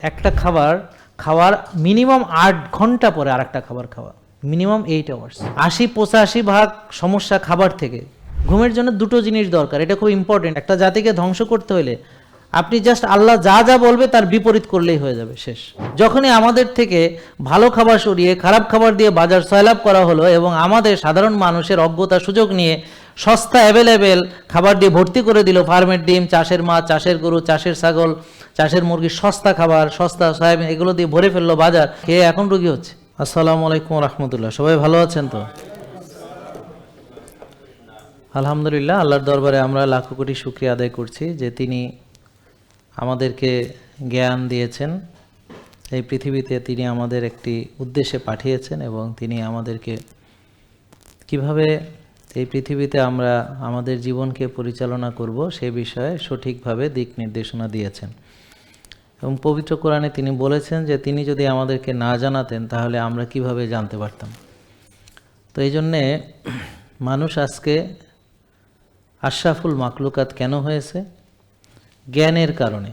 একটা খাবার খাওয়ার মিনিমাম 8 ঘন্টা পরে আরেকটা খাবার খাওয়া, মিনিমাম 8 আওয়ার্স। 80-85% সমস্যা খাবার থেকে। ঘুমের জন্য দুটো জিনিস দরকার, এটা খুব ইম্পর্টেন্ট। একটা জাতিকে ধ্বংস করতে হলে আপনি জাস্ট আল্লাহ যা যা বলবে তার বিপরীত করলেই হয়ে যাবে, শেষ। যখনই আমাদের থেকে ভালো খাবার সরিয়ে খারাপ খাবার দিয়ে বাজার সয়লাভ করা হলো এবং আমাদের সাধারণ মানুষের অজ্ঞতা সুযোগ নিয়ে সস্তা অ্যাভেলেবেল খাবার দিয়ে ভর্তি করে দিল, ফার্মের ডিম, চাষের মাছ, চাষের গরু, চাষের ছাগল, চাষের মুরগি, সস্তা খাবার, সস্তা সয়াবিন, এগুলো দিয়ে ভরে ফেললো বাজার, খেয়ে এখন রোগী হচ্ছে। আসসালামু আলাইকুম রহমতুল্লাহ। সবাই ভালো আছেন তো? আলহামদুলিল্লাহ, আল্লাহর দরবারে আমরা লাখো কোটি শুকরিয়া আদায় করছি যে তিনি আমাদেরকে জ্ঞান দিয়েছেন। এই পৃথিবীতে তিনি আমাদের একটি উদ্দেশ্যে পাঠিয়েছেন এবং তিনি আমাদেরকে কিভাবে এই পৃথিবীতে আমরা আমাদের জীবনকে পরিচালনা করব সে বিষয়ে সঠিকভাবে দিক নির্দেশনা দিয়েছেন। এবং পবিত্র কোরআনে তিনি বলেছেন যে তিনি যদি আমাদেরকে না জানাতেন তাহলে আমরা কিভাবে জানতে পারতাম। তো এই জন্যে মানুষ আজকে আশরাফুল মাকলুকাত কেন হয়েছে? জ্ঞানের কারণে।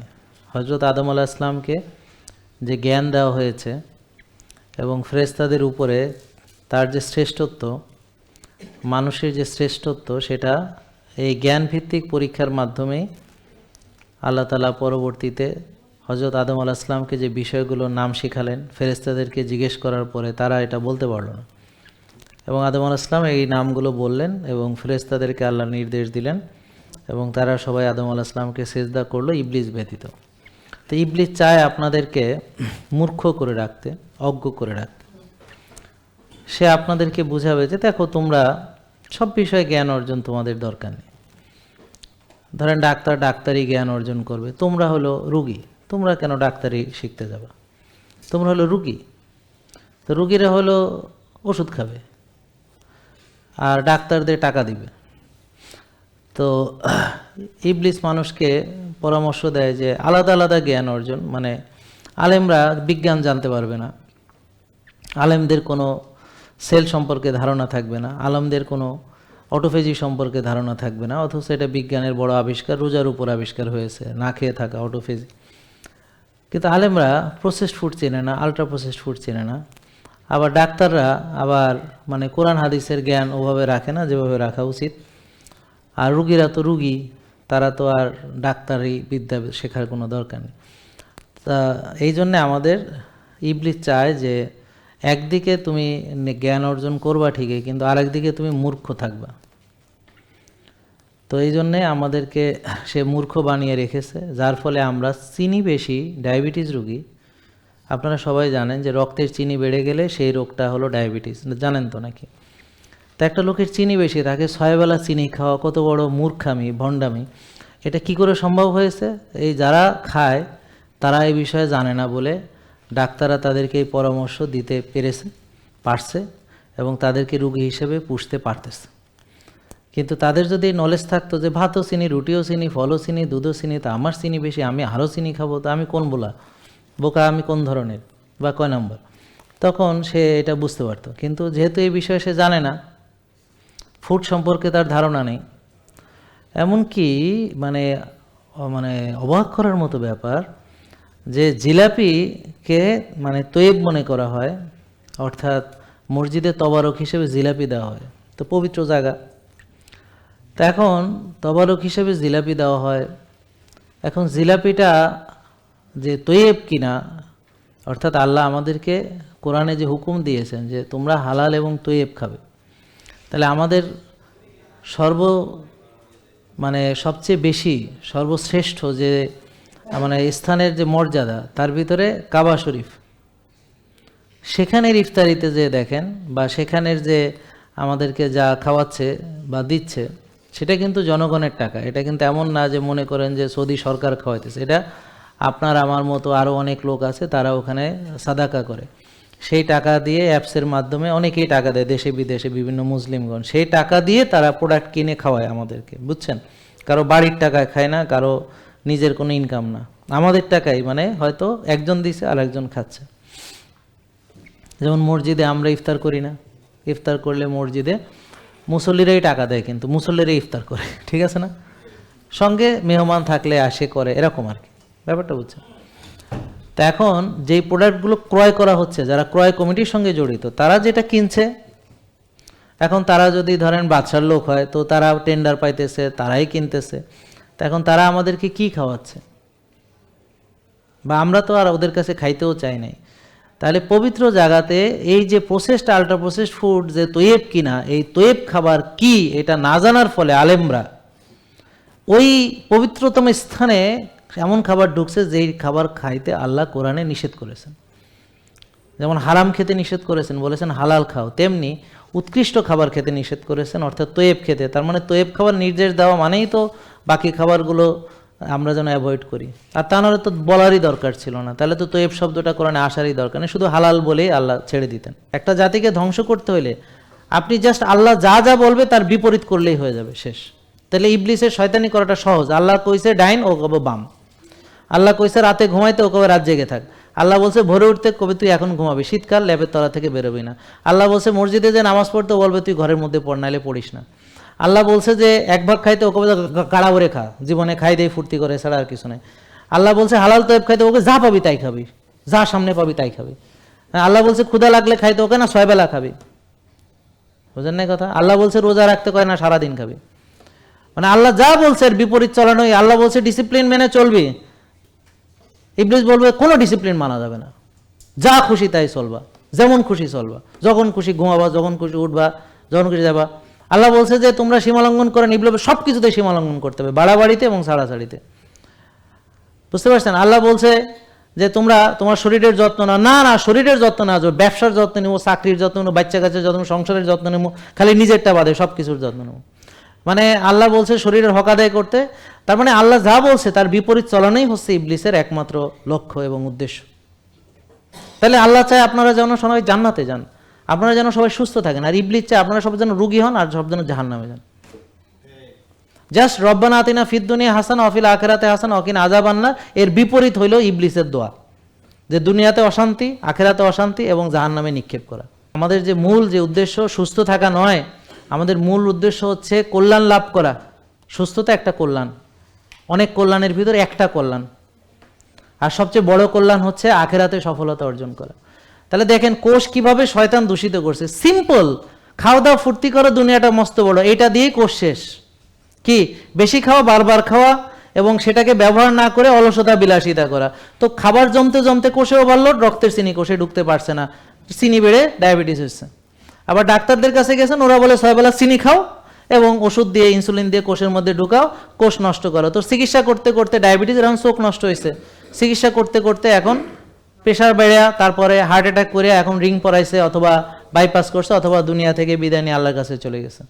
হযরত আদম আলাইহিস সালামকে যে জ্ঞান দেওয়া হয়েছে এবং ফেরেশতাদের উপরে তার যে শ্রেষ্ঠত্ব, মানুষের যে শ্রেষ্ঠত্ব, সেটা এই জ্ঞানভিত্তিক পরীক্ষার মাধ্যমেই আল্লাহ তাআলা পরবর্তীতে হযরত আদম আলাইহিস সালামকে যে বিষয়গুলোর নাম শেখালেন, ফেরেশতাদেরকে জিজ্ঞেস করার পরে তারা এটা বলতে পারল না এবং আদম আলাইহিস সালাম এই নামগুলো বললেন এবং ফেরেশতাদেরকে আল্লাহ নির্দেশ দিলেন এবং তারা সবাই আদম আলাইহিস সালামকে সিজদা করলো, ইবলিস ব্যতীত। তো ইবলিস চায় আপনাদেরকে মূর্খ করে রাখতে, অজ্ঞ করে রাখতে। সে আপনাদেরকে বুঝাবে যে দেখো, তোমরা সব বিষয়ে জ্ঞান অর্জন তোমাদের দরকার নেই। ধরেন ডাক্তারি জ্ঞান অর্জন করবে, তোমরা হলো রুগী, তোমরা কেন ডাক্তারি শিখতে যাবে? তোমরা হলো রুগী, তো রুগীরা হলো ওষুধ খাবে আর ডাক্তারদের টাকা দিবে। তো ইবলিস মানুষকে পরামর্শ দেয় যে আলাদা আলাদা জ্ঞান অর্জন, মানে আলেমরা বিজ্ঞান জানতে পারবে না, আলেমদের কোনো সেল সম্পর্কে ধারণা থাকবে না, আলেমদের কোনো অটোফেজি সম্পর্কে ধারণা থাকবে না, অথচ এটা বিজ্ঞানের বড় আবিষ্কার, রোজার উপর আবিষ্কার হয়েছে, না খেয়ে থাকা অটোফেজি। কিন্তু আলেমরা প্রসেসড ফুড চেনে না, আলট্রা প্রসেসড ফুড চেনে না। আবার ডাক্তাররা আবার মানে কোরআন হাদিসের জ্ঞান ওভাবে রাখে না যেভাবে রাখা উচিত। আর রুগীরা তো রুগী, তারা তো আর ডাক্তারি বিদ্যা শেখার কোনো দরকার নেই। তা এই জন্যে আমাদের ইবলিস চায় যে একদিকে তুমি জ্ঞান অর্জন করবা ঠিকই, কিন্তু আরেকদিকে তুমি মূর্খ থাকবা। তো এই জন্যে আমাদেরকে সে মূর্খ বানিয়ে রেখেছে, যার ফলে আমরা চিনি বেশি, ডায়াবেটিস রোগী। আপনারা সবাই জানেন যে রক্তের চিনি বেড়ে গেলে সেই রোগটা হলো ডায়াবেটিস, জানেন তো নাকি? তা একটা লোকের চিনি বেশি, তাকে 6 বেলা চিনি খাওয়া কত বড় মূর্খামি, ভণ্ডামি। এটা কি করে সম্ভব হয়েছে? এই যারা খায় তারা এই বিষয়ে জানে না বলে ডাক্তাররা তাদেরকে এই পরামর্শ দিতে পারছে এবং তাদেরকে রোগী হিসেবে পুষতে পারতেছে। কিন্তু তাদের যদি নলেজ থাকতো যে ভাতও চিনি, রুটিও চিনি, ফলও চিনি, দুধও চিনি, তা আমার চিনি বেশি, আমি আরও চিনি খাবো, তো আমি কোন বোকা, আমি কোন ধরনের বা কয় নম্বর, তখন সে এটা বুঝতে পারতো। কিন্তু যেহেতু এই বিষয়ে সে জানে না, ফুড সম্পর্কে তার ধারণা নেই, এমনকি মানে মানে অবাক করার মতো ব্যাপার যে জিলাপিকে মানে তৈব মনে করা হয়, অর্থাৎ মসজিদে তবারক হিসেবে জিলাপি দেওয়া হয়, তো পবিত্র জায়গা। তো এখন তবারক হিসেবে জিলাপি দেওয়া হয়, এখন জিলাপিটা যে তৈব কিনা, অর্থাৎ আল্লাহ আমাদেরকে কোরআনে যে হুকুম দিয়েছেন যে তোমরা হালাল এবং তৈব খাবে, তাহলে আমাদের সবচেয়ে বেশি সর্বশ্রেষ্ঠ যে মানে স্থানের যে মর্যাদা, তার ভিতরে কাবা শরীফ। সেখানের ইফতারিতে যে দেখেন বা সেখানের যে আমাদেরকে যা খাওয়াচ্ছে বা দিচ্ছে, সেটা কিন্তু জনগণের টাকা। এটা কিন্তু এমন না যে মনে করেন যে সৌদি সরকার খাওয়াইতেছে, এটা আপনার আমার মতো আরও অনেক লোক আছে, তারা ওখানে সাদাকা করে, সেই টাকা দিয়ে অ্যাপসের মাধ্যমে অনেকেই টাকা দেয়, দেশে বিদেশে বিভিন্ন মুসলিমগণ, সেই টাকা দিয়ে তারা প্রোডাক্ট কিনে খাওয়ায় আমাদেরকে, বুঝছেন? কারো বাড়ির টাকায় খায় না, কারো নিজের কোনো ইনকাম না, আমাদের টাকাই, মানে হয়তো একজন দিছে আর একজন খাচ্ছে। যেমন মসজিদে আমরা ইফতার করি না, ইফতার করলে মসজিদে মুসল্লিরাই টাকা দেয়, কিন্তু মুসল্লিরাই ইফতার করে, ঠিক আছে না? সঙ্গে মেহমান থাকলে আসে করে, এরকম আর কি ব্যাপারটা, বুঝছেন? তো এখন যেই প্রোডাক্টগুলো ক্রয় করা হচ্ছে, যারা ক্রয় কমিটির সঙ্গে জড়িত, তারা যেটা কিনছে, এখন তারা যদি ধরেন বাদশার লোক হয় তো তারা টেন্ডার পাইতেছে, তারাই কিনতেছে। তো এখন তারা আমাদেরকে কি খাওয়াচ্ছে, বা আমরা তো আর ওদের কাছে খাইতেও চাই নাই। তাহলে পবিত্র জায়গাতে এই যে প্রসেসড আল্ট্রা প্রসেসড ফুড যে তৈয়েব কিনা, এই তৈয়েব খাবার কি এটা না জানার ফলে আলেমরা ওই পবিত্রতম স্থানে এমন খাবার ঢুকছে যেই খাবার খাইতে আল্লাহ কোরআনে নিষেধ করেছেন। যেমন হারাম খেতে নিষেধ করেছেন, বলেছেন হালাল খাও, তেমনি উৎকৃষ্ট খাবার খেতে নিষেধ করেছেন, অর্থাৎ তৈয়েব খেতে। তার মানে তৈয়েব খাবার নির্দেশ দেওয়া মানেই তো বাকি খাবারগুলো আমরা যেন অ্যাভয়েড করি। আর তা নাহলে তো বলারই দরকার ছিল না, তাহলে তো তৈয়েব শব্দটা কোরআনে আসারই দরকার নেই, শুধু হালাল বলেই আল্লাহ ছেড়ে দিতেন। একটা জাতিকে ধ্বংস করতে হলে আপনি জাস্ট আল্লাহ যা যা বলবে তার বিপরীত করলেই হয়ে যাবে, শেষ। তাহলে ইবলিসের শয়তানি করাটা সহজ। আল্লাহ কইছে ডাইন, ও কবে বাম। আল্লাহ কইছে রাতে ঘুমাইতে, ও কবে রাত জেগে থাক। আল্লাহ বলছে ভোরে উঠতে, কবে তুই এখন ঘুমাবি, শীতকাল ল্যাবের তলা থেকে বেরোবি না। আল্লাহ বলছে মসজিদে যে নামাজ পড়তে, বলবে তুই ঘরের মধ্যে পড়, নাইলে পড়িস না। আল্লাহ বলছে যে এক ভাগ খাইতে, ও কবে কাড়া ভরে খা, জীবনে খাই দেই ফুর্তি করে, ছাড়া আর কিছু নেই। আল্লাহ বলছে হালাল তৈব খাইতে, ওকে যা পাবি তাই খাবি, যা সামনে পাবি তাই খাবি। আল্লাহ বলছে ক্ষুধা লাগলে খাইতে, ওকে না 6 বেলা খাবি, বুঝেন না কথা। আল্লাহ বলছে রোজা রাখতে, কয় না সারাদিন খাবি। মানে আল্লাহ যা বলছে এর বিপরীত চলানোই। আল্লাহ বলছে ডিসিপ্লিন মেনে চলবি, ইবলিস বলবে কোনো ডিসিপ্লিন মানা যাবে না, যা খুশি তাই চলবা, যেমন খুশি চলবা, যখন খুশি ঘুমাবা, যখন খুশি উঠবা, যখন খুশি যাবা। আল্লাহ বলছে যে তোমরা সীমালঙ্ঘন করেন, ইবলিস সব কিছুতে সীমালঙ্ঘন করতে হবে, বাড়াবাড়িতে এবং ছাড়াছাড়িতে, বুঝতে পারছেন। আল্লাহ বলছে যে তোমরা তোমার শরীরের যত্ন না, না না শরীরের যত্ন না, ব্যবসার যত্ন নেবো, চাকরির যত্ন নেবো, বাচ্চা কাচ্চার যত্ন নেবো, সংসারের যত্ন নেবো, খালি নিজেরটা বাদে সব কিছুর যত্ন নেবো। মানে আল্লাহ বলছে শরীরের হক আদায় করতে। তার মানে আল্লাহ যা বলছে তার বিপরীত চলানোই হচ্ছে ইবলিসের একমাত্র লক্ষ্য এবং উদ্দেশ্য। তাহলে আল্লাহ চায় আপনারা যেন সবাই জান্নাতে যান, আপনারা যেন সবাই সুস্থ থাকেন, আর ইবলিস চায় আপনারা সব যেন রুগী হন আর সব যেন জাহান্নামে যান। জাস্ট রব্বানা আতিনা ফিদ দুনিয়া হাসানা ওয়া ফিল আখিরাতি হাসানা ওয়া কিনা আযাবান্নার, এর বিপরীত হইল ইবলিসের দোয়া, যে দুনিয়াতে অশান্তি, আখিরাতে অশান্তি এবং জাহান্নামে নিক্ষেপ করা। আমাদের যে মূল যে উদ্দেশ্য সুস্থ থাকা নয়, আমাদের মূল উদ্দেশ্য হচ্ছে কল্যাণ লাভ করা। সুস্থতা একটা কল্যাণ, অনেক কল্যাণের ভিতরে একটা কল্যাণ, আর সবচেয়ে বড় কল্যাণ হচ্ছে আখিরাতে সফলতা অর্জন করা। তাহলে দেখেন কোষ কিভাবে শয়তান দূষিত করছে। সিম্পল, খাওয়া দাওয়া ফুর্তি করো, দুনিয়াটা মস্ত বড়, এটা দিয়েই কোষ শেষ। কি বেশি খাওয়া, বারবার খাওয়া, এবং সেটাকে ব্যবহার না করে অলসতা বিলাসিতা করা। তো খাবার জমতে জমতে কোষে ওভারলোড, রক্তের চিনি কোষে ঢুকতে পারছে না, চিনি বেড়ে ডায়াবেটিস হচ্ছে। আবার ডাক্তারদের কাছে গেছেন, ওরা বলে 6 বেলা চিনি খাও এবং ওষুধ দিয়ে ইনসুলিন দিয়ে কোষের মধ্যে ঢুকাও, কোষ নষ্ট করো। তো চিকিৎসা করতে করতে ডায়াবেটিস, এখন চোখ নষ্ট হয়েছে, চিকিৎসা করতে করতে এখন প্রেশার বেড়ে, তারপরে হার্ট অ্যাটাক করে এখন রিং পরাইছে, অথবা বাইপাস করছে, অথবা দুনিয়া থেকে বিদায় নিয়ে আল্লাহর কাছে চলে গেছে।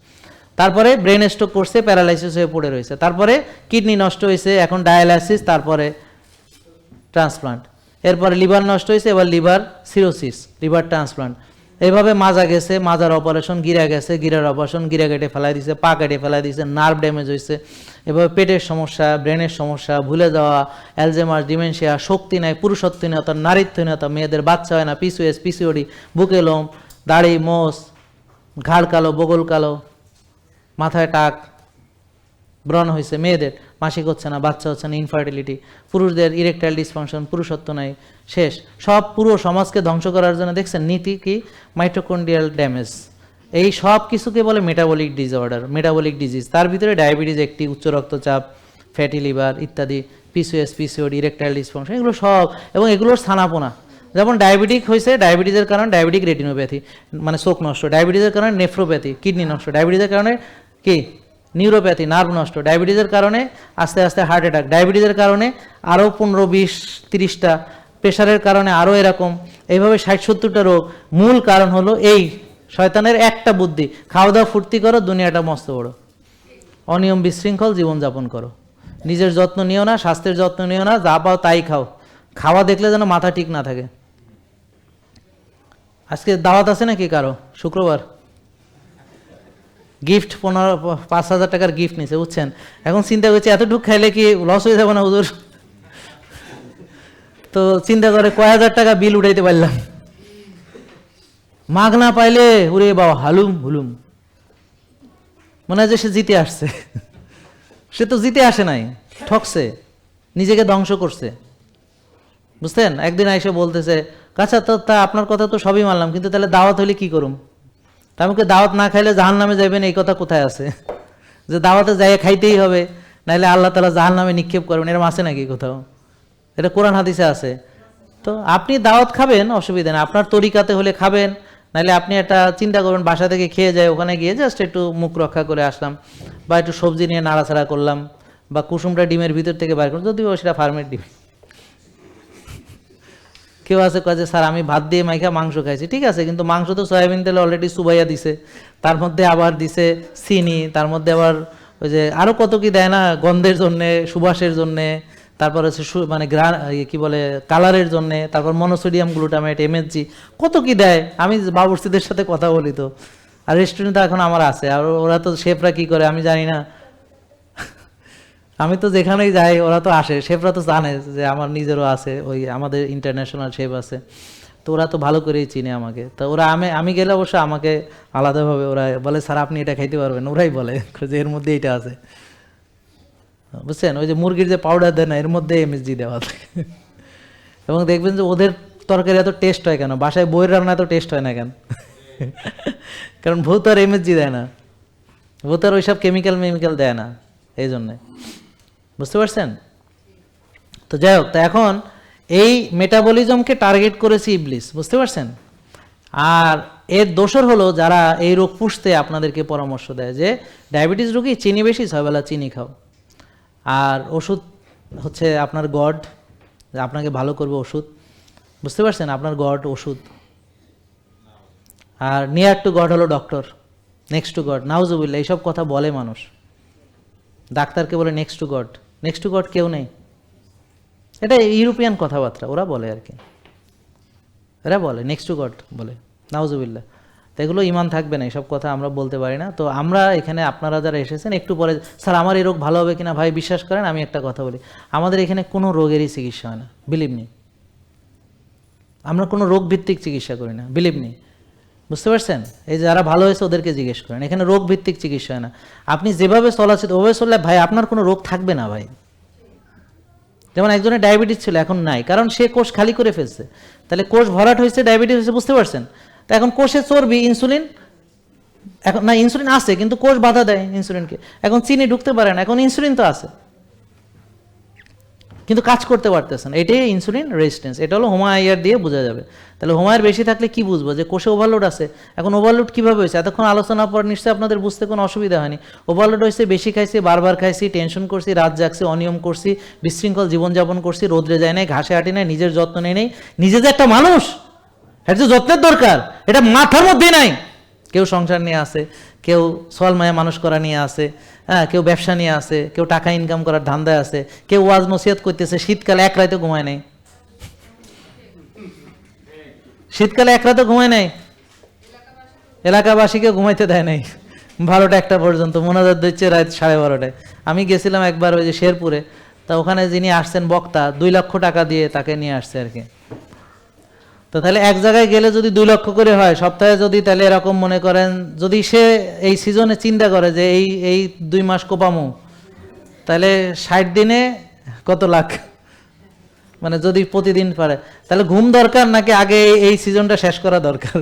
তারপরে ব্রেন স্ট্রোক করছে, প্যারালাইসিস হয়ে পড়ে রয়েছে। তারপরে কিডনি নষ্ট হয়েছে, এখন ডায়ালাইসিস, তারপরে ট্রান্সপ্লান্ট। এরপরে লিভার নষ্ট হয়েছে, এবার লিভার সিরোসিস, লিভার ট্রান্সপ্লান্ট। এইভাবে মাজা গেছে, মাজার অপারেশন, গিরা গেছে, গিরার অপারেশন, গিরা কেটে ফেলাই দিছে, পা কেটে ফেলাই দিছে, নার্ভ ড্যামেজ হয়েছে। এভাবে পেটের সমস্যা, ব্রেনের সমস্যা, ভুলে যাওয়া, অ্যালজেমার, ডিমেনশিয়া, শক্তি নাই, পুরুষত্বহীনতা, নারীত্বহীনতা, মেয়েদের বাচ্চা হয় না, পিসিওএস, পিসিওডি, বুকে লোম, দাড়ি, মোষ, ঘাড় কালো, বগল কালো, মাথায় টাক, ব্রণ হয়েছে, মেয়েদের মাসিক হচ্ছে না, বাচ্চা হচ্ছে না, ইনফার্টিলিটি, পুরুষদের ইরেকটাইল ডিসফাংশন, পুরুষত্ব নাই, শেষ। সব পুরো সমাজকে ধ্বংস করার জন্য দেখছেন নীতি কি, মাইটোকন্ড্রিয়াল ড্যামেজ। এই সব কিছুকে বলে মেটাবলিক ডিসঅর্ডার, মেটাবলিক ডিজিজ। তার ভিতরে ডায়াবেটিস একটি, উচ্চ রক্তচাপ, ফ্যাটি লিভার ইত্যাদি, পিসিওএস, পিসিওডি, ইরেকটাইল ডিসফাংশন, এগুলো সব। এবং এগুলোর স্থানাপনা, যেমন ডায়াবেটিক হয়েছে, ডায়াবেটিসের কারণে ডায়াবেটিক রেটিনোপ্যাথি মানে চোখ নষ্ট, ডায়াবেটিসের কারণে নেফ্রোপ্যাথি, কিডনি নষ্ট, ডায়াবেটিসের কারণে কি নিউরোপ্যাথি, নার্ভ নষ্ট, ডায়াবেটিসের কারণে আস্তে আস্তে হার্ট অ্যাটাক, ডায়াবেটিসের কারণে আরও 15, 20, 30টা, প্রেশারের কারণে আরও এরকম, এইভাবে 60-70টা রোগ। মূল কারণ হলো এই শয়তানের একটা বুদ্ধি, খাওয়া দাওয়া ফুর্তি করো, দুনিয়াটা মস্ত বড়, অনিয়ম বিশৃঙ্খল জীবনযাপন করো, নিজের যত্ন নিও না, স্বাস্থ্যের যত্ন নিও না, যা পাও তাই খাও, খাওয়া দেখলে যেন মাথা ঠিক না থাকে। আজকে দাওয়াত আছে নাকি কারো? শুক্রবার গিফট 5,000 টাকার গিফট নিছে, বুঝছেন। এখন চিন্তা করছে এতটুকু খাইলে কি লস হয়ে যাবে না হুজুর? তো চিন্তা করে কয় হাজার টাকা বিল উঠাইতে পারলাম, মাগ না পাইলে উরে বাবা হালুম হুলুম, মনে হয় যে সে জিতে আসছে। সে তো জিতে আসে নাই, ঠকছে, নিজেকে ধ্বংস করছে। বুঝছেন? একদিন এসে বলতেছে, আচ্ছা তো তা আপনার কথা তো সবই মানলাম, কিন্তু তাহলে দাওয়াত হলে কি করুম? তা আমাকে দাওয়াত না খাইলে জাহান্নামে যাবেন, এই কথা কোথায় আছে? যে দাওয়াতে যাই খাইতেই হবে, নাহলে আল্লাহ তাআলা জাহান্নামে নিক্ষেপ করবেন, এরকম আছে নাকি কোথাও? এটা কোরআন হাদিসে আছে। তো আপনি দাওয়াত খাবেন, অসুবিধা নেই, আপনার তরিকাতে হলে খাবেন, নাহলে আপনি একটা চিন্তা করবেন বাসা থেকে খেয়ে যায়, ওখানে গিয়ে জাস্ট একটু মুখ রক্ষা করে আসলাম, বা একটু সবজি নিয়ে নাড়াচাড়া করলাম, বা কুসুমটা ডিমের ভিতর থেকে বাইর করলাম, যদিও সেটা ফার্মের ডিম। কেউ আছে কয় যে স্যার আমি ভাত দিয়ে মাইখা মাংস খাইছি, ঠিক আছে, কিন্তু মাংস তো সয়াবিন তেলে অলরেডি চুবাইয়া দিছে, তার মধ্যে আবার দিছে চিনি, তার মধ্যে আবার ওই যে আরও কত কি দেয় না, গন্ধের জন্যে, সুবাসের জন্যে, তারপর হচ্ছে মানে কি বলে কালারের জন্যে, তারপর মনোসোডিয়াম গ্লুটামেট, এমএসজি, কত কি দেয়। আমি বাবুর্চিদের সাথে কথা বলি তো, আর রেস্টুরেন্ট তো এখন আমার আছে, আর ওরা তো শেফরা কি করে আমি জানি না, আমি তো যেখানেই যাই ওরা তো আসে, শেফরা তো জানে যে আমার নিজেরও আছে, ওই আমাদের ইন্টারন্যাশনাল শেফ আছে, তো ওরা তো ভালো করেই চিনে আমাকে। তো ওরা আমি গেলে অবশ্য আমাকে আলাদাভাবে ওরা বলে, স্যার আপনি এটা খাইতে পারবেন, ওরাই বলে যে এর মধ্যে এইটা আছে, বুঝছেন? ওই যে মুরগির যে পাউডার দেয় না, এর মধ্যে এমএসজি দেওয়া থাকে। এবং দেখবেন যে ওদের তরকারি এত টেস্ট হয় কেন, বাসায় বইয়ের রান্না এত টেস্ট হয় না কেন? কারণ ভূত আর এমএসজি দেয় না, ভূত আর ওইসব কেমিক্যাল দেয় না, এই জন্যে। বুঝতে পারছেন? তো যাই হোক, তা এখন এই মেটাবলিজমকে টার্গেট করেছে ইবলিস, বুঝতে পারছেন? আর এর দোসর হলো যারা এই রোগ পুষতে আপনাদেরকে পরামর্শ দেয় যে ডায়াবেটিস রোগী চিনি বেশি, 6 বেলা চিনি খাও, আর ওষুধ হচ্ছে আপনার গড, আপনাকে ভালো করবে ওষুধ, বুঝতে পারছেন? আপনার গড ওষুধ, আর নিয়ার টু গড হলো ডক্টর, নেক্সট টু গড, নাউজুবিল্লাহ, এইসব কথা বলে মানুষ। ডাক্তারকে বলে নেক্সট টু গড কেউ নেই, এটা ইউরোপিয়ান কথাবার্তা, ওরা বলে আর কি, এরা বলে নেক্সট টু গড বলে, নাউজুবিল্লাহ। তো এগুলো ইমান থাকবে না, এসব কথা আমরা বলতে পারি না। তো আমরা এখানে, আপনারা যারা এসেছেন, একটু পরে স্যার আমার এই রোগ ভালো হবে কিনা, ভাই বিশ্বাস করেন আমি একটা কথা বলি, আমাদের এখানে কোনো রোগেরই চিকিৎসা হয় না, বিলিভ মি। আমরা কোনো রোগ ভিত্তিক চিকিৎসা করি না, বিলিভ মি। বুঝতে পারছেন? এই যারা ভালো হয়েছে ওদেরকে জিজ্ঞেস করেন, এখানে রোগ ভিত্তিক চিকিৎসা হয় না। আপনি যেভাবে চলাচিত ওভাবে চললে ভাই আপনার কোনো রোগ থাকবে না ভাই। যেমন একজনের ডায়াবেটিস ছিল, এখন নাই, কারণ সে কোষ খালি করে ফেলছে। তাহলে কোষ ভরাট হয়েছে, ডায়াবেটিস হয়েছে, বুঝতে পারছেন? তো এখন কোষে চর্বি, ইনসুলিন, এখন না ইনসুলিন আছে কিন্তু কোষ বাধা দেয় ইনসুলিনকে, এখন চিনি ঢুকতে পারে না, এখন ইনসুলিন তো আছে কিন্তু কাজ করতে পারতেছে না, এটাই ইনসুলিন রেজিস্ট্যান্স। এটা হলো হোমায়ার দিয়ে বোঝা যাবে। তাহলে হোমায়ার বেশি থাকলে কি বুঝবো যে কোষে ওভারলোড আছে। এখন ওভারলোড কীভাবে হয়েছে, এতক্ষণ আলোচনার পর নিশ্চয়ই আপনাদের বুঝতে কোনো অসুবিধা হয়নি। ওভারলোড হয়েছে, বেশি খাইছি, বারবার খাইছি, টেনশন করছি, রাত জাগছি, অনিয়ম করছি, বিশৃঙ্খল জীবনযাপন করছি, রোদ্রে যায় নাই, ঘাসে হাঁটি নাই, নিজের যত্ন নেই নেই। নিজে যে একটা মানুষ, এটা যে যত্নের দরকার, এটা মাথার মধ্যেই নাই। কেউ সংসার নিয়ে আসে, কেউ সলমায়া মানুষ করা নিয়ে আসে, হ্যাঁ, কেউ ব্যবসা নিয়ে আসে, কেউ টাকা ইনকাম করার ধান্দায় আছে, কেউ ওয়াজ নসিহত করতেছে, শীতকালে এক রাতে ঘুমায় নেই, শীতকালে এক রাতে ঘুমায় নেই, এলাকাবাসীকে ঘুমাইতে দেয় নাই, 12টা 1টা পর্যন্ত মোনাজাত দিচ্ছে রাত 12:30টায়। আমি গেছিলাম একবার ওই যে শেরপুরে, তা ওখানে যিনি আসছেন বক্তা, 2 লক্ষ টাকা দিয়ে তাকে নিয়ে আসছে আর কি। তো তাহলে এক জায়গায় গেলে যদি 2 লক্ষ করে হয় সপ্তাহে, যদি তাহলে এরকম মনে করেন, যদি সে এই সিজনে চিন্তা করে যে এই 2 মাস কোপামু, তাহলে 60 দিনে কত লাখ, মানে যদি প্রতিদিন পারে, তাহলে ঘুম দরকার নাকি আগে এই সিজনটা শেষ করা দরকার?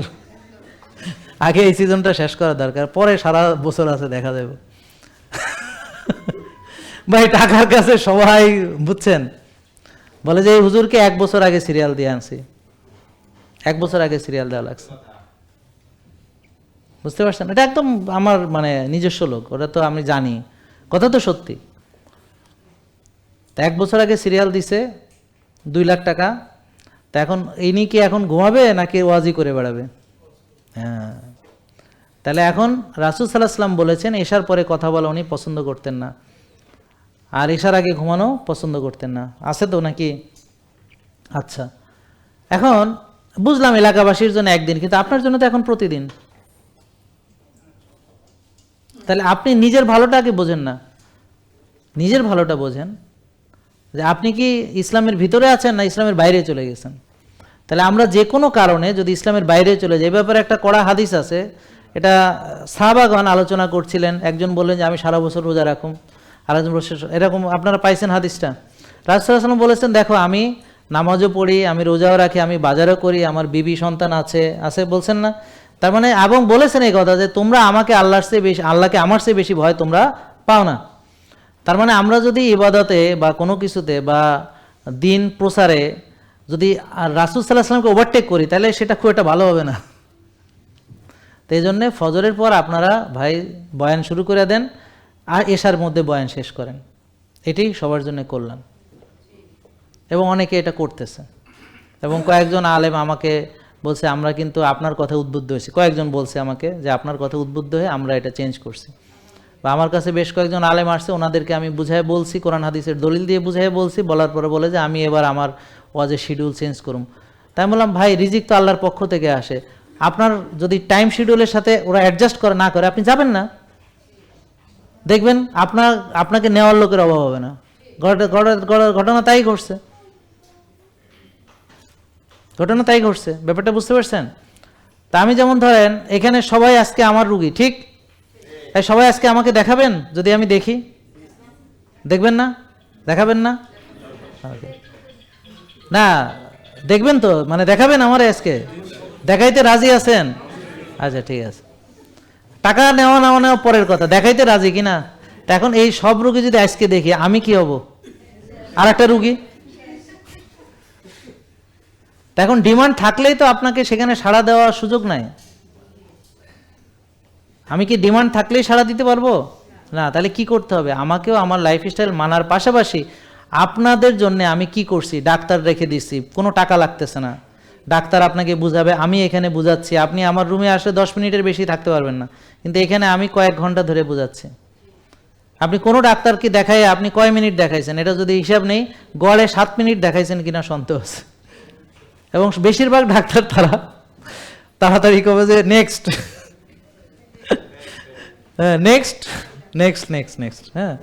আগে এই সিজনটা শেষ করা দরকার, পরে সারা বছর আছে দেখা যাবে। ভাই টাকার কাছে সবাই, বুঝছেন, বলে যে এই হুজুরকে 1 বছর আগে সিরিয়াল দিয়ে আনছি, 1 বছর আগে সিরিয়াল দেওয়া লাগছে, বুঝতে পারছেন? এটা একদম আমার মানে নিজস্ব লোক, ওটা তো আমি জানি, কথা তো সত্যি। 1 বছর আগে সিরিয়াল দিছে, 2 লাখ টাকা। তা এখন ইনি কি এখন ঘুমাবে নাকি ওয়াজি করে বেড়াবে? হ্যাঁ, তাহলে এখন রাসূল সাল্লাল্লাহু আলাইহি ওয়াসাল্লাম বলেছেন এশার পরে কথা বলা উনি পছন্দ করতেন না, আর এশার আগে ঘুমানো পছন্দ করতেন না, আছে তো নাকি? আচ্ছা, এখন বুঝলাম এলাকাবাসীর জন্য একদিন, কিন্তু আপনার জন্য তো এখন প্রতিদিন। তাহলে আপনি নিজের ভালোটা আগে বোঝেন না, নিজের ভালোটা বোঝেন যে আপনি কি ইসলামের ভিতরে আছেন না ইসলামের বাইরে চলে গেছেন। তাহলে আমরা যে কোনো কারণে যদি ইসলামের বাইরে চলে যাই, এই ব্যাপারে একটা কড়া হাদিস আছে, এটা সাহাবাগণ আলোচনা করছিলেন। একজন বললেন যে আমি সারা বছর রোজা রাখুম, আরেকজন বলছেন এরকম, আপনারা পাইছেন হাদিসটা? রাসূল সাল্লাল্লাহু আলাইহি ওয়াসাল্লাম বলেছেন, দেখো আমি নামাজও পড়ি, আমি রোজাও রাখি, আমি বাজারও করি, আমার বিবি সন্তান আছে আছে বলছেন না? তার মানে এবং বলেছেন এই কথা যে তোমরা আমাকে আল্লাহর চেয়ে বেশি, আল্লাহকে আমার চেয়ে বেশি ভয় তোমরা পাও না। তার মানে আমরা যদি ইবাদতে বা কোনো কিছুতে বা দিন প্রচারে যদি রাসূল সাল্লাল্লাহু আলাইহি ওয়াসাল্লামকে ওভারটেক করি, তাহলে সেটা খুব একটা ভালো হবে না। তো এই জন্যে ফজরের পর আপনারা ভাই বয়ান শুরু করে দেন, আর এশার মধ্যে বয়ান শেষ করেন, এটাই সবার জন্য কল্যাণ। এবং অনেকে এটা করতেছে, এবং কয়েকজন আলেম আমাকে বলছে আমরা কিন্তু আপনার কথা উদ্বুদ্ধ হয়েছি, কয়েকজন বলছে আমাকে যে আপনার কথা উদ্বুদ্ধ হয়ে আমরা এটা চেঞ্জ করছি। বা আমার কাছে বেশ কয়েকজন আলেম আসছে, ওনাদেরকে আমি বুঝাই বলছি, কোরআন হাদিসের দলিল দিয়ে বুঝাই বলছি, বলার পরে বলে যে আমি এবার আমার ওয়াজের শিডিউল চেঞ্জ করুম। তাই আমি বললাম ভাই রিজিক তো আল্লাহর পক্ষ থেকে আসে, আপনার যদি টাইম শিডিউলের সাথে ওরা অ্যাডজাস্ট করে না করে আপনি যাবেন না, দেখবেন আপনাকে নেওয়ার লোকের অভাব হবে না। ঘটনা তাই ঘটছে, ব্যাপারটা বুঝতে পারছেন? তা আমি যেমন ধরেন এখানে সবাই আজকে আমার রুগী, ঠিক? তাই সবাই আজকে আমাকে দেখাবেন, যদি আমি দেখি দেখবেন না, দেখাবেন না? না দেখবেন তো, মানে দেখাবেন আমারে আজকে, দেখাইতে রাজি আছেন? আচ্ছা ঠিক আছে, টাকা নেওয়া না নেওয়া পরের কথা, দেখাইতে রাজি কিনা? এখন এই সব রুগী যদি আজকে দেখি, আমি কি হব? আর একটা রুগী। এখন ডিমান্ড থাকলেই তো আপনাকে সেখানে সাড়া দেওয়ার সুযোগ নাই। আমি কি ডিমান্ড থাকলেই সাড়া দিতে পারবো না? তাহলে কি করতে হবে? আমাকেও আমার লাইফস্টাইল মানার পাশাপাশি আপনাদের জন্য আমি কি করছি, ডাক্তার রেখে দিচ্ছি, কোনো টাকা লাগতেছে না, ডাক্তার আপনাকে বুঝাবে, আমি এখানে বুঝাচ্ছি, আপনি আমার রুমে আসলে 10 মিনিটের বেশি থাকতে পারবেন না, কিন্তু এখানে আমি কয়েক ঘন্টা ধরে বুঝাচ্ছি। আপনি কোনো ডাক্তারকে দেখাই আপনি কয় মিনিট দেখাইছেন, এটা যদি হিসাব নেই, গড়ে 7 মিনিট দেখাইছেন কিনা সন্দেহ আছে। এবং বেশিরভাগ ডাক্তার তারা তাড়াতাড়ি কবে যে next next next next next. হ্যাঁ,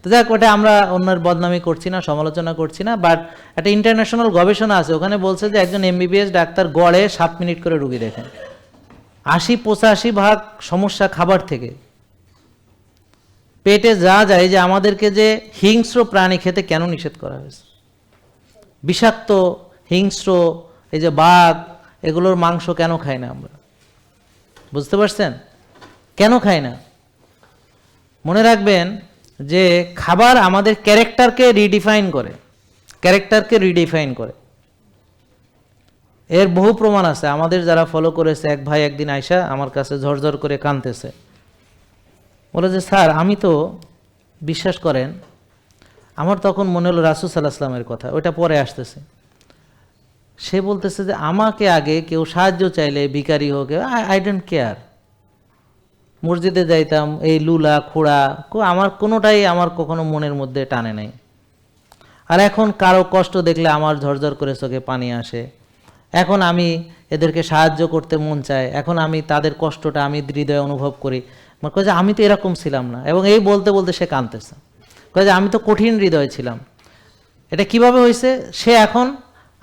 তো যাক, ওটা আমরা অন্যের বদনামি করছি না, সমালোচনা করছি না, বাট একটা ইন্টারন্যাশনাল গবেষণা আছে, ওখানে বলছে যে একজন এমবিবিএস ডাক্তার গড়ে 7 মিনিট করে রুগী দেখেন। 80-85% সমস্যা খাবার থেকে। পেটে যা যায়, যে আমাদেরকে যে হিংস্র প্রাণী খেতে কেন নিষেধ করা হয়েছে, বিষাক্ত হিংস্র এই যে বাঘ, এগুলোর মাংস কেন খাই না আমরা? বুঝতে পারছেন কেন খাই না? মনে রাখবেন যে খাবার আমাদের ক্যারেক্টারকে রিডিফাইন করে। এর বহু প্রমাণ আছে, আমাদের যারা ফলো করেছে। এক ভাই একদিন আইসা আমার কাছে ঝরঝর করে কাঁদতেছে, বলে যে স্যার আমি তো, বিশ্বাস করেন আমার তখন মনে হলো রাসূল সাল্লাল্লাহু আলাইহি ওয়াসাল্লামের কথা, ওইটা পরে আসতেছে। সে বলতেছে যে আমাকে আগে কেউ সাহায্য চাইলে, ভিখারি হোক, আই ডোন্ট কেয়ার, মসজিদে যাইতাম, এই লুলা খোড়া আমার কোনোটাই আমার কখনো মনের মধ্যে টানে নাই। আর এখন কারো কষ্ট দেখলে আমার ঝরঝর করে চোখে পানি আসে, এখন আমি এদেরকে সাহায্য করতে মন চায়, এখন আমি তাদের কষ্টটা আমি হৃদয়ে অনুভব করি। কয়ে যে আমি তো এরকম ছিলাম না, এবং এই বলতে বলতে সে কাঁদতেছে, কয়ে যে আমি তো কঠিন হৃদয় ছিলাম। এটা কিভাবে হয়েছে? সে এখন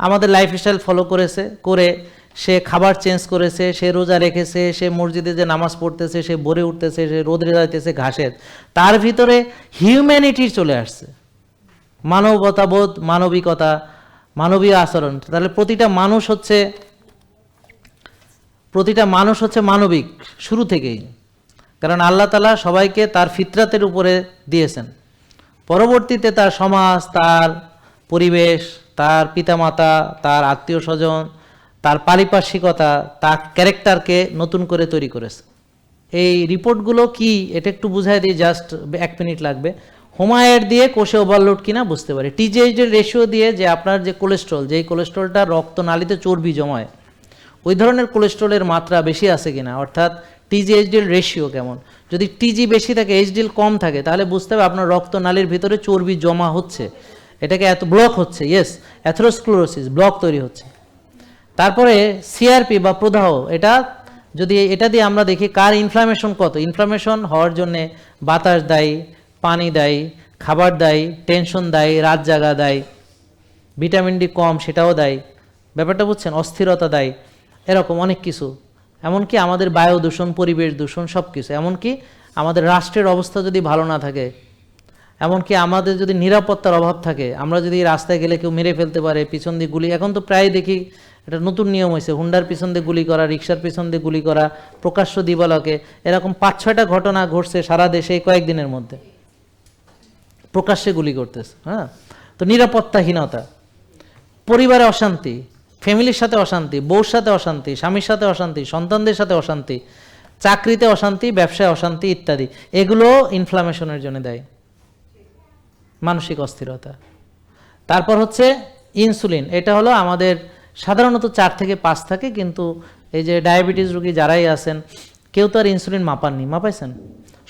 আমাদের লাইফস্টাইল ফলো করেছে, করে সে খাবার চেঞ্জ করেছে, সে রোজা রেখেছে, সে মসজিদে যে নামাজ পড়তেছে, সে ভোরে উঠতেছে, সে রোদে যাইতেছে ঘাসের, তার ভিতরে হিউম্যানিটি চলে আসছে, মানবতাবোধ, মানবিকতা, মানবীয় আচরণ। তাহলে প্রতিটা মানুষ হচ্ছে মানবিক শুরু থেকেই, কারণ আল্লাহ তাআলা সবাইকে তার ফিতরাতের উপরে দিয়েছেন। পরবর্তীতে তার সমাজ, তার পরিবেশ, তার পিতামাতা, তার আত্মীয় স্বজন, তার পারিপার্শ্বিকতা, তার ক্যারেক্টারকে নতুন করে তৈরি করেছে। এই রিপোর্টগুলো কি, এটা একটু বুঝাই দিই, জাস্ট 1 মিনিট লাগবে। হোমায়ের দিয়ে কোষে ওভারলোড কিনা বুঝতে পারি, টিজিএইচডির রেশিও দিয়ে, যে আপনার যে কোলেস্ট্রল, যেই কোলেস্ট্রলটা রক্তনালীতে চর্বি জমায়, ওই ধরনের কোলেস্ট্রলের মাত্রা বেশি আছে কিনা, অর্থাৎ টিজিএইচডির রেশিও কেমন। যদি টিজি বেশি থাকে, এইচডিএল কম থাকে, তাহলে বুঝতে হবে আপনার রক্তনালীর ভিতরে চর্বি জমা হচ্ছে, এটাকে এত ব্লক হচ্ছে, ইয়েস অ্যাথেরোস্ক্লেরোসিস, ব্লক তৈরি হচ্ছে। তারপরে সিআরপি বা প্রদাহ, এটা দিয়ে আমরা দেখি কার ইনফ্লামেশন কত। ইনফ্লামেশন হওয়ার জন্যে বাতাস দায়ী, পানি দায়ী, খাবার দায়ী, টেনশন দায়ী, রাত জাগা দায়ী, ভিটামিন ডি কম সেটাও দায়ী, ব্যাপারটা বুঝছেন, অস্থিরতা দায়ী, এরকম অনেক কিছু। এমনকি আমাদের বায়ু দূষণ, পরিবেশ দূষণ, সব কিছু। এমনকি আমাদের রাষ্ট্রের অবস্থা যদি ভালো না থাকে, এমনকি আমাদের যদি নিরাপত্তার অভাব থাকে, আমরা যদি রাস্তায় গেলে কেউ মেরে ফেলতে পারে, পিছন দিয়ে গুলি, এখন তো প্রায় দেখি এটা নতুন নিয়ম হয়েছে, হুন্ডার পিছন দিয়ে গুলি করা, রিক্সার পিছন দিয়ে গুলি করা, প্রকাশ্য দিবালকে, এরকম 5-6টা ঘটনা ঘটছে সারা দেশে এই কয়েকদিনের মধ্যে, প্রকাশ্যে গুলি করতেছে। হ্যাঁ, তো নিরাপত্তাহীনতা, পরিবারে অশান্তি, ফ্যামিলির সাথে অশান্তি, বউর সাথে অশান্তি, স্বামীর সাথে অশান্তি, সন্তানদের সাথে অশান্তি, চাকরিতে অশান্তি, ব্যবসায় অশান্তি ইত্যাদি, এগুলো ইনফ্লামেশনের জন্য দেয়, মানসিক অস্থিরতা। তারপর হচ্ছে ইনসুলিন, এটা হলো আমাদের সাধারণত 4 থেকে 5 থাকে, কিন্তু এই যে ডায়াবেটিস রোগী যারাই আছেন কেউ তো আর ইনসুলিন মাপাননি, মাপাইছেন?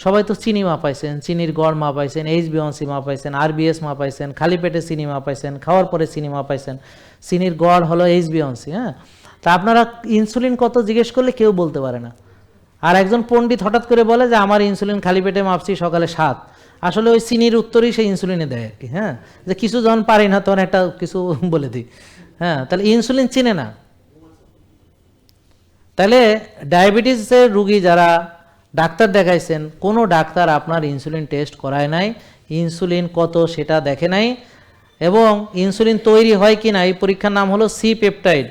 সবাই তো চিনি মাপাইছেন, চিনির গড় মাপাইছেন, HbA1c মাপাইছেন, RBS মাপাইছেন, খালি পেটে চিনি মাপাইছেন, খাওয়ার পরে চিনি মাপাইছেন, চিনির গড় হলো HbA1c। হ্যাঁ, তা আপনারা ইনসুলিন কত জিজ্ঞেস করলে কেউ বলতে পারে না। আর একজন পণ্ডিত হঠাৎ করে বলে যে আমার ইনসুলিন খালি পেটে মাপছি সকালে 7, আসলে ওই চিনির উত্তরই সেই ইনসুলিনে দেয় আর কি। হ্যাঁ, যে কিছু যখন পারি না তখন একটা কিছু বলে দিই। হ্যাঁ, তাহলে ইনসুলিন চিনে না। তাহলে ডায়াবেটিসের রুগী যারা ডাক্তার দেখাইছেন, কোনো ডাক্তার আপনার ইনসুলিন টেস্ট করায় নাই, ইনসুলিন কত সেটা দেখে নাই, এবং ইনসুলিন তৈরি হয় কি না এই পরীক্ষার নাম হলো C peptide.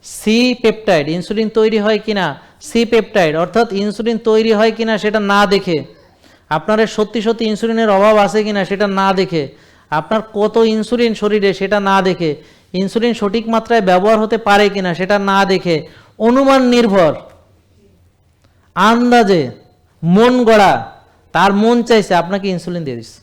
C peptide, insulin তৈরি হয় কিনা, সি পেপটাইড, অর্থাৎ ইনসুলিন তৈরি হয় কিনা সেটা না দেখে, আপনার সত্যি সত্যি ইনসুলিনের অভাব আছে কিনা সেটা না দেখে, আপনার কত ইনসুলিন শরীরে সেটা না দেখে, ইনসুলিন সঠিক মাত্রায় ব্যবহার হতে পারে কিনা সেটা না দেখে, অনুমান নির্ভর, আন্দাজে, মন গড়া, তার মন চাইছে আপনাকে ইনসুলিন দিয়ে দিচ্ছে।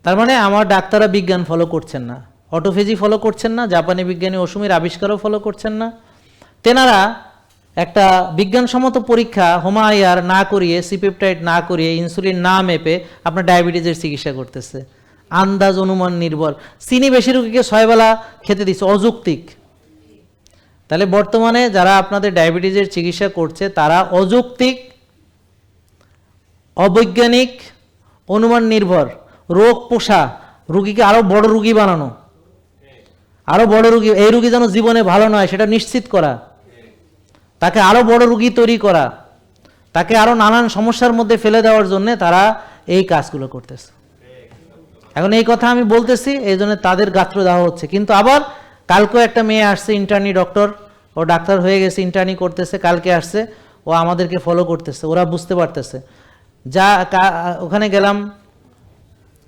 তার মানে আমার ডাক্তাররা বিজ্ঞান ফলো করছেন না, অটোফেজি ফলো করছেন না, জাপানি বিজ্ঞানী ওসুমির আবিষ্কারও ফলো করছেন না। তেনারা একটা বিজ্ঞানসম্মত পরীক্ষা হোমায়ার না করিয়ে, সিপেপটাইড না করিয়ে, ইনসুলিন না মেপে আপনার ডায়াবেটিসের চিকিৎসা করতেছে, আন্দাজ, অনুমান নির্ভর। চিনি বেশি রোগীকে 6 বেলা খেতে দিচ্ছে, অযৌক্তিক। তাহলে বর্তমানে যারা আপনাদের ডায়াবেটিসের চিকিৎসা করছে তারা অযৌক্তিক, অবৈজ্ঞানিক, অনুমান নির্ভর, রোগ পোষা, রুগীকে আরো বড় রুগী বানানো, আরো বড় রুগী, এই রুগী যেন জীবনে ভালো নয় সেটা নিশ্চিত করা, তাকে আরো বড় রুগী তৈরি করা, তাকে আরো নানান সমস্যার মধ্যে ফেলে দেওয়ার জন্য তারা এই কাজগুলো করতেছে। এখন এই কথা আমি বলতেছি এই জন্য তাদের গাত্র দেওয়া হচ্ছে। কিন্তু আবার কালকেও একটা মেয়ে আসছে, ইন্টার্নি ডক্টর, ও ডাক্তার হয়ে গেছে, ইন্টার্নি করতেছে, কালকে আসছে, ও আমাদেরকে ফলো করতেছে, ওরা বুঝতে পারতেছে। যা ওখানে গেলাম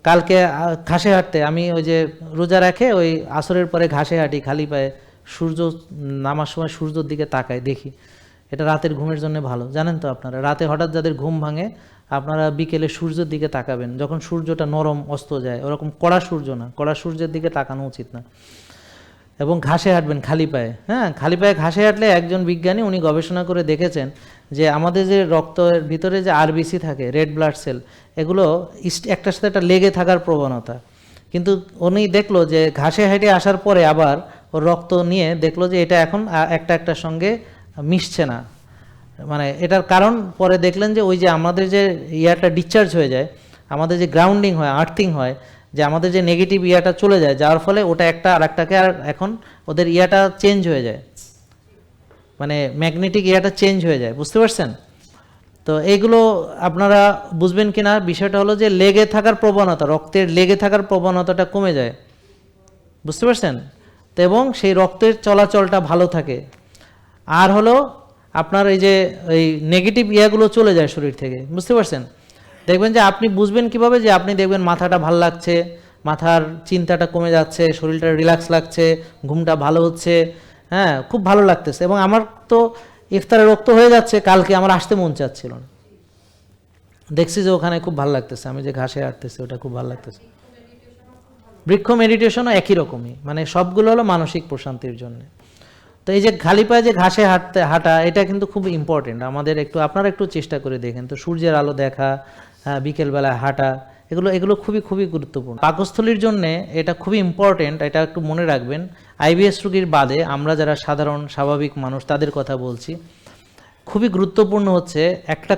কালকে ঘাসে হাঁটতে, আমি ওই যে রোজা রাখে ওই আসরের পরে ঘাসে হাঁটি খালি পায়ে, সূর্য নামার সময় সূর্যের দিকে তাকাই, দেখি। এটা রাতের ঘুমের জন্য ভালো, জানেন তো আপনারা। রাতে হঠাৎ যাদের ঘুম ভাঙে, আপনারা বিকেলে সূর্যের দিকে তাকাবেন, যখন সূর্যটা নরম অস্ত যায়, ওরকম কড়া সূর্য না, কড়া সূর্যের দিকে তাকানো উচিত না। এবং ঘাসে হাঁটবেন খালি পায়ে। হ্যাঁ, খালি পায়ে ঘাসে হাঁটলে একজন বিজ্ঞানী উনি গবেষণা করে দেখেছেন যে আমাদের যে রক্তের ভিতরে যে আরবিসি থাকে, রেড ব্লাড সেল, এগুলো একটার সাথে একটা লেগে থাকার প্রবণতা। কিন্তু উনি দেখলো যে ঘাসে হেঁটে আসার পরে আবার ওর রক্ত নিয়ে দেখলো যে এটা এখন একটার সঙ্গে মিশছে না। মানে এটার কারণ পরে দেখলেন যে ওই যে আমাদের যে ইয়াটা ডিসচার্জ হয়ে যায়, আমাদের যে গ্রাউন্ডিং হয়, আর্থিং হয়, যে আমাদের যে নেগেটিভ ইয়াটা চলে যায়, যার ফলে ওটা একটা আর একটাকে, আর এখন ওদের ইয়াটা চেঞ্জ হয়ে যায়, মানে ম্যাগনেটিক ইয়াটা চেঞ্জ হয়ে যায়, বুঝতে পারছেন? তো এইগুলো আপনারা বুঝবেন কিনা বিষয়টা হলো যে লেগে থাকার প্রবণতা, রক্তের লেগে থাকার প্রবণতাটা কমে যায়, বুঝতে পারছেন? তো এবং সেই রক্তের চলাচলটা ভালো থাকে। আর হলো আপনার এই যে এই নেগেটিভ ইয়াগুলো চলে যায় শরীর থেকে, বুঝতে পারছেন? দেখবেন যে আপনি বুঝবেন কিভাবে, যে আপনি দেখবেন মাথাটা ভালো লাগছে, মাথার চিন্তাটা কমে যাচ্ছে, শরীরটা রিল্যাক্স লাগছে, ঘুমটা ভালো হচ্ছে, হ্যাঁ, খুব ভালো লাগতেছে। এবং আমার তো ইফতারে রক্ত হয়ে যাচ্ছে, কালকে আমার আসতে মন চাচ্ছিল না, দেখছি যে ওখানে খুব ভালো লাগতেছে, আমি যে ঘাসে হাঁটতেছি ওটা খুব ভালো লাগতেছে। বৃক্ষ মেডিটেশনও একই রকমই, মানে সবগুলো হলো মানসিক প্রশান্তির জন্য। তো এই যে খালি পায়ে যে ঘাসে হাঁটা, এটা কিন্তু খুব ইম্পর্টেন্ট আমাদের। একটু আপনারা একটু চেষ্টা করে দেখেন তো, সূর্যের আলো দেখা, বিকেলবেলায় হাঁটা, এগুলো খুবই খুবই গুরুত্বপূর্ণ পাকস্থলীর জন্য। এটা খুবই ইম্পর্টেন্ট, এটা একটু মনে রাখবেন। আইবিএস রোগীর বাদে আমরা যারা সাধারণ স্বাভাবিক মানুষ তাদের কথা বলছি, খুবই গুরুত্বপূর্ণ হচ্ছে একটা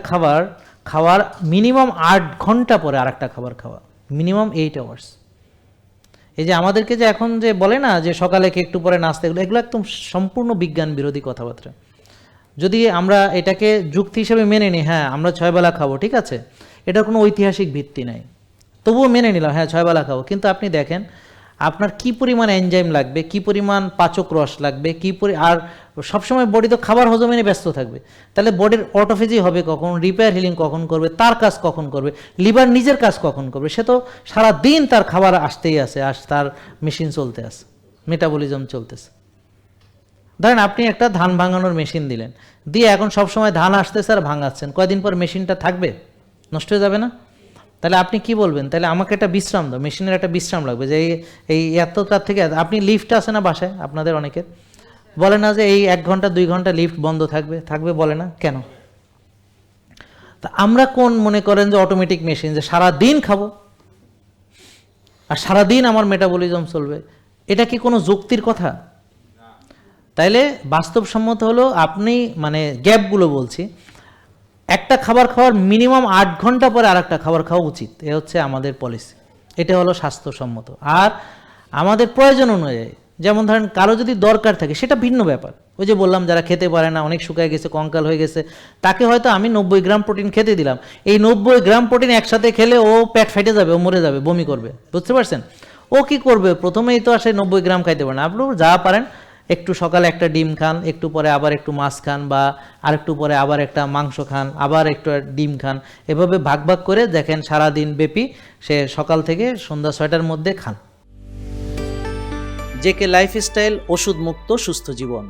খাওয়ার মিনিমাম 8 ঘন্টা পরে আর একটা খাবার খাওয়া, মিনিমাম 8 আওয়ার্স। এই যে আমাদেরকে যে এখন যে বলে না যে সকালে একটু পরে নাস্তা, এগুলো একদম সম্পূর্ণ বিজ্ঞান বিরোধী কথাবার্তা। যদি আমরা এটাকে যুক্তি হিসেবে মেনে নিই, হ্যাঁ আমরা 6 বেলা খাবো, ঠিক আছে, এটার কোনো ঐতিহাসিক ভিত্তি নাই, তবুও মেনে নিলাম হ্যাঁ 6 বেলা খাবো। কিন্তু আপনি দেখেন আপনার কি পরিমাণ এনজাইম লাগবে, কি পরিমাণ পাচক রস লাগবে, আর সবসময় বডি তো খাবার হজমে নিয়ে ব্যস্ত থাকবে, তাহলে বডির অটোফেজি হবে কখন, রিপেয়ার হিলিং কখন করবে, তার কাজ কখন করবে, লিভার নিজের কাজ কখন করবে? সে তো সারা দিন তার খাবার আসতেই আছে, তার মেশিন চলতে আছে, মেটাবলিজম চলতেছে। ধরেন আপনি একটা ধান ভাঙানোর মেশিন দিলেন, দিয়ে এখন সবসময় ধান আসতেছে আর ভাঙাচ্ছেন, কয়দিন পর মেশিনটা থাকবে? নষ্ট হয়ে যাবে না? তাহলে আপনি কি বলবেন, তাহলে আমাকে একটা বিশ্রাম দাও, মেশিনের একটা বিশ্রাম লাগবে, যে এই এতটার থেকে আপনি লিফট আছে না বাসায় আপনাদের অনেকের, বলে না যে এই 1 ঘন্টা 2 ঘন্টা লিফট বন্ধ থাকবে বলে না কেন? তা আমরা কোন মনে করেন যে অটোমেটিক মেশিন, যে সারা দিন খাবো আর সারা দিন আমার মেটাবলিজম চলবে, এটা কি কোনো যুক্তির কথা? তাইলে বাস্তবসম্মত হলো আপনি মানে গ্যাপগুলো বলছি, একটা খাবার খাওয়ার মিনিমাম 8 ঘন্টা পরে আরেকটা খাবার খাওয়া উচিত, এ হচ্ছে আমাদের পলিসি, এটা হলো স্বাস্থ্যসম্মত। আর আমাদের প্রয়োজন অনুযায়ী, যেমন ধরেন কারো যদি দরকার থাকে সেটা ভিন্ন ব্যাপার, ওই যে বললাম যারা খেতে পারে না, অনেক শুকায় গেছে, কঙ্কাল হয়ে গেছে, তাকে হয়তো আমি 90 গ্রাম প্রোটিন খেতে দিলাম, এই 90 গ্রাম প্রোটিন একসাথে খেলে ও পেট ফেটে যাবে, ও মরে যাবে, বমি করবে, বুঝতে পারছেন? ও কি করবে, প্রথমেই তো আসে 90 গ্রাম খাইতে পারে না। আপনি যা পারেন একটু সকালে একটা ডিম খান, একটু পরে আবার একটু মাছ খান, বা আরেকটু পরে আবার একটা মাংস খান, আবার একটু ডিম খান, এভাবে ভাগ ভাগ করে দেখেন সারাদিন ব্যাপী সে সকাল থেকে সন্ধ্যা 6টার মধ্যে খান। জেকে লাইফস্টাইল, ওষুধ মুক্ত সুস্থ জীবন।